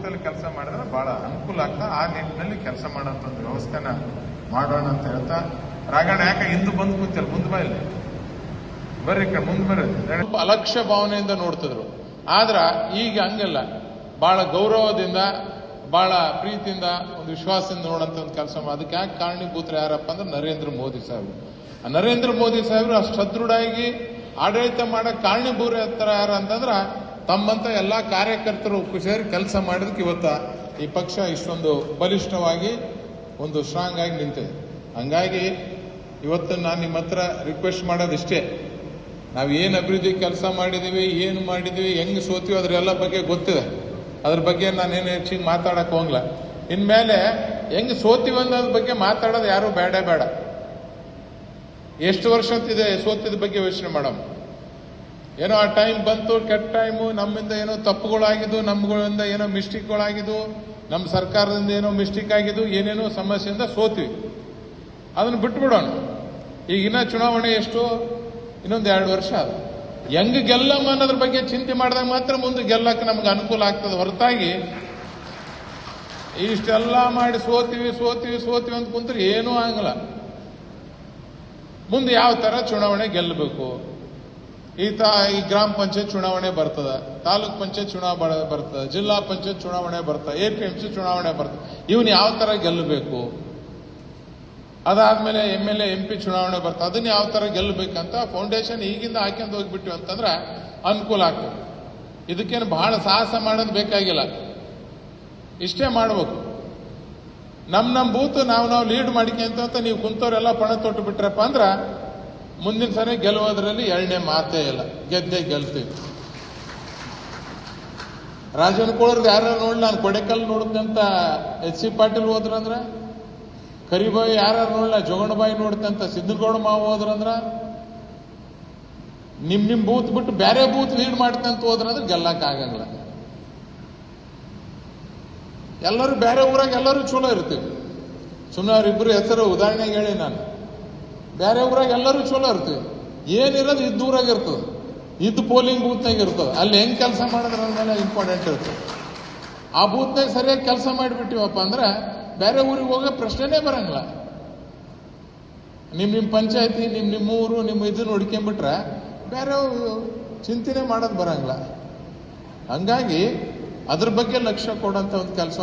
ಬೂತಲ್ಲಿ ಕೆಲಸ ಮಾಡಿದ್ರೆ ಬಹಳ ಅನುಕೂಲ ಆಗ್ತಾ ಆ ನಿಟ್ಟಿನಲ್ಲಿ ಕೆಲಸ ಮಾಡೋಂಥ ಒಂದು ವ್ಯವಸ್ಥೆನ ಮಾಡೋಣ ಅಂತ ಹೇಳ್ತಾ ರಾಗಣ್ಣ ಯಾಕೆ ಹಿಂದೆ ಬಂದು ಕೂತಲ್ಲ ಮುಂದೆ ಬಾ ಇಲ್ಲಿ ಬರ್ರಿ ಮುಂದೆ ಬರ್ರಿ. ಅಲಕ್ಷ್ಯ ಭಾವನೆಯಿಂದ ನೋಡ್ತಿದ್ರು. ಆದ್ರ ಈಗ ಹಂಗಲ್ಲ, ಬಹಳ ಗೌರವದಿಂದ ಬಹಳ ಪ್ರೀತಿಯಿಂದ ಒಂದು ವಿಶ್ವಾಸದಿಂದ ನೋಡೋಂಥ ಒಂದು ಕೆಲಸ. ಅದಕ್ಕೆ ಯಾಕೆ ಕಾರಣೀಭೂತರು ಯಾರಪ್ಪ ಅಂದ್ರೆ ನರೇಂದ್ರ ಮೋದಿ ಸಾಹೇಬರು. ನರೇಂದ್ರ ಮೋದಿ ಸಾಹೇಬರು ಅಷ್ಟು ಸದೃಢವಾಗಿ ಆಡಳಿತ ಮಾಡಕ್ಕೆ ಕಾರಣೀಭೂತರು ಯಾರು ಅಂತಂದ್ರೆ ತಮ್ಮಂತ ಎಲ್ಲಾ ಕಾರ್ಯಕರ್ತರು ಸೇರಿ ಕೆಲಸ ಮಾಡಿದಕ್ಕೆ ಇವತ್ತ ಈ ಪಕ್ಷ ಇಷ್ಟೊಂದು ಬಲಿಷ್ಠವಾಗಿ ಒಂದು ಸ್ಟ್ರಾಂಗ್ ಆಗಿ ನಿಂತಿದೆ. ಹಂಗಾಗಿ ಇವತ್ತು ನಾನು ನಿಮ್ಮ ಹತ್ರ ರಿಕ್ವೆಸ್ಟ್ ಮಾಡೋದಿಷ್ಟೇ, ನಾವು ಏನು ಅಭಿವೃದ್ಧಿ ಕೆಲಸ ಮಾಡಿದೀವಿ, ಏನು ಮಾಡಿದೀವಿ, ಹೆಂಗ್ ಸೋತೀವಿ ಅದ್ರೆಲ್ಲ ಬಗ್ಗೆ ಗೊತ್ತಿದೆ. ಅದ್ರ ಬಗ್ಗೆ ನಾನೇನು ಹೆಚ್ಚಿಗೆ ಮಾತಾಡಕ್ ಹೋಗ್ಲ. ಇನ್ಮೇಲೆ ಹೆಂಗ್ ಸೋತೀವಿ ಅನ್ನೋದ್ರ ಬಗ್ಗೆ ಮಾತಾಡೋದು ಯಾರು ಬೇಡ. ಎಷ್ಟು ವರ್ಷ ಅಂತಿದೆ ಸೋತಿದ ಬಗ್ಗೆ ಯೋಚನೆ ಮಾಡಮ್. ಏನೋ ಆ ಟೈಮ್ ಬಂತು, ಕೆಟ್ಟ ಟೈಮು, ನಮ್ಮಿಂದ ಏನೋ ತಪ್ಪುಗಳಾಗಿದ್ದು, ನಮ್ಗಳಿಂದ ಏನೋ ಮಿಸ್ಟೇಕ್ಗಳಾಗಿದ್ದು, ನಮ್ಮ ಸರ್ಕಾರದಿಂದ ಏನೋ ಮಿಸ್ಟೇಕ್ ಆಗಿದ್ದು, ಏನೇನೋ ಸಮಸ್ಯೆಯಿಂದ ಸೋತೀವಿ. ಅದನ್ನು ಬಿಟ್ಬಿಡೋಣ. ಈಗಿನ ಚುನಾವಣೆ ಎಷ್ಟು, ಇನ್ನೊಂದು 2 ವರ್ಷ ಅದು. ಹೆಂಗ್ ಗೆಲ್ಲಮ್ಮ ಅನ್ನೋದ್ರ ಬಗ್ಗೆ ಚಿಂತೆ ಮಾಡಿದಾಗ ಮಾತ್ರ ಮುಂದೆ ಗೆಲ್ಲಕ್ಕೆ ನಮ್ಗೆ ಅನುಕೂಲ ಆಗ್ತದೆ. ಹೊರತಾಗಿ ಇಷ್ಟೆಲ್ಲ ಮಾಡಿ ಸೋತೀವಿ ಅಂತ ಕುಂತ್ರೆ ಏನೂ ಆಗಲ್ಲ. ಮುಂದೆ ಯಾವ ತರ ಚುನಾವಣೆ ಗೆಲ್ಲಬೇಕು, ಈ ಗ್ರಾಮ ಪಂಚಾಯತ್ ಚುನಾವಣೆ ಬರ್ತದ, ತಾಲೂಕ್ ಪಂಚಾಯತ್ ಚುನಾವಣೆ ಬರ್ತದೆ, ಜಿಲ್ಲಾ ಪಂಚಾಯತ್ ಚುನಾವಣೆ ಬರ್ತದೆ, APMC ಚುನಾವಣೆ ಬರ್ತದೆ. ಇವನ್ ಯಾವ ತರ ಗೆಲ್ಲಬೇಕು, ಅದಾದ್ಮೇಲೆ MLA MP ಚುನಾವಣೆ ಬರ್ತದೆ, ಅದನ್ನ ಯಾವ ತರ ಗೆಲ್ಲಬೇಕಂತ ಫೌಂಡೇಶನ್ ಈಗಿಂದ ಹಾಕ್ಯಂತ ಹೋಗ್ಬಿಟ್ಟಿವಿ ಅಂತಂದ್ರೆ ಅನುಕೂಲ ಆಗ್ತದೆ. ಇದಕ್ಕೇನು ಬಹಳ ಸಾಹಸ ಮಾಡೋದು ಬೇಕಾಗಿಲ್ಲ, ಇಷ್ಟೇ ಮಾಡ್ಬೇಕು. ನಮ್ಮ ಬೂತ್ ನಾವು ಲೀಡ್ ಮಾಡಿಕೊಂತ ನೀವು ಕುಂತವ್ರೆಲ್ಲ ಪಣ ತೊಟ್ಟು ಬಿಟ್ರಪ್ಪ ಅಂದ್ರ ಮುಂದಿನ ಸರಿ ಗೆಲ್ಲುವುದರಲ್ಲಿ 2ನೇ ಮಾತೇ ಇಲ್ಲ, ಗೆಲ್ತೀವಿ. ರಾಜನಕೋಳರ್ದು ಯಾರು ನೋಡಿ, ನಾನು ಕೊಡೆಕಲ್ ನೋಡಿದಂತ HC ಪಾಟೀಲ್ ಹೋದ್ರಂದ್ರ, ಕರಿಬಾಯಿ ಯಾರು ನೋಡ್ಲ, ಜೋಗಣಬಾಯಿ ನೋಡ್ತಂತ ಸಿದ್ದಗೌಡ ಮಾವ ಹೋದ್ರಂದ್ರ, ನಿಮ್ ಬೂತ್ ಬಿಟ್ಟು ಬೇರೆ ಬೂತ್ ಲೀಡ್ ಮಾಡ್ತಂತ ಹೋದ್ರಂದ್ರೆ ಗೆಲ್ಲಕ್ ಆಗಂಗಿಲ್ಲ. ಎಲ್ಲರೂ ಬೇರೆ ಊರಾಗ ಎಲ್ಲರೂ ಚಲೋ ಇರ್ತೀವಿ. ಸುಮ್ಮನೆ ಅವ್ರಿಬ್ರು ಹೆಸರು ಉದಾಹರಣೆಗೆ ಹೇಳಿ ನಾನು, ಬೇರೆ ಊರಾಗ ಎಲ್ಲರೂ ಚಲೋ ಇರ್ತೀವಿ. ಏನಿರೋದು ಊರಾಗ ಇರ್ತದೆ, ಪೋಲಿಂಗ್ ಬೂತ್ನಾಗ ಇರ್ತದೆ. ಅಲ್ಲಿ ಹೆಂಗ್ ಕೆಲಸ ಮಾಡಿದ್ರೆ ಅಂದ್ಮೇಲೆ ಇಂಪಾರ್ಟೆಂಟ್ ಇರ್ತದೆ. ಆ ಬೂತ್ನಾಗ ಸರಿಯಾಗಿ ಕೆಲಸ ಮಾಡಿಬಿಟ್ಟಿವಪ್ಪ ಅಂದ್ರೆ ಬೇರೆ ಊರಿಗೆ ಹೋಗೋ ಪ್ರಶ್ನೆನೇ ಬರಂಗಿಲ್ಲ. ನಿಮ್ಮ ಪಂಚಾಯತಿ, ನಿಮ್ಮ ಊರು, ನಿಮ್ಮ ಇದನ್ನ ನೋಡ್ಕೊಂಡ್ಬಿಟ್ರೆ ಬೇರೆ ಚಿಂತನೆ ಮಾಡೋದು ಬರಂಗಿಲ್ಲ. ಹಂಗಾಗಿ ಅದ್ರ ಬಗ್ಗೆ ಲಕ್ಷ್ಯ ಕೊಡೋಂಥ ಒಂದು ಕೆಲಸ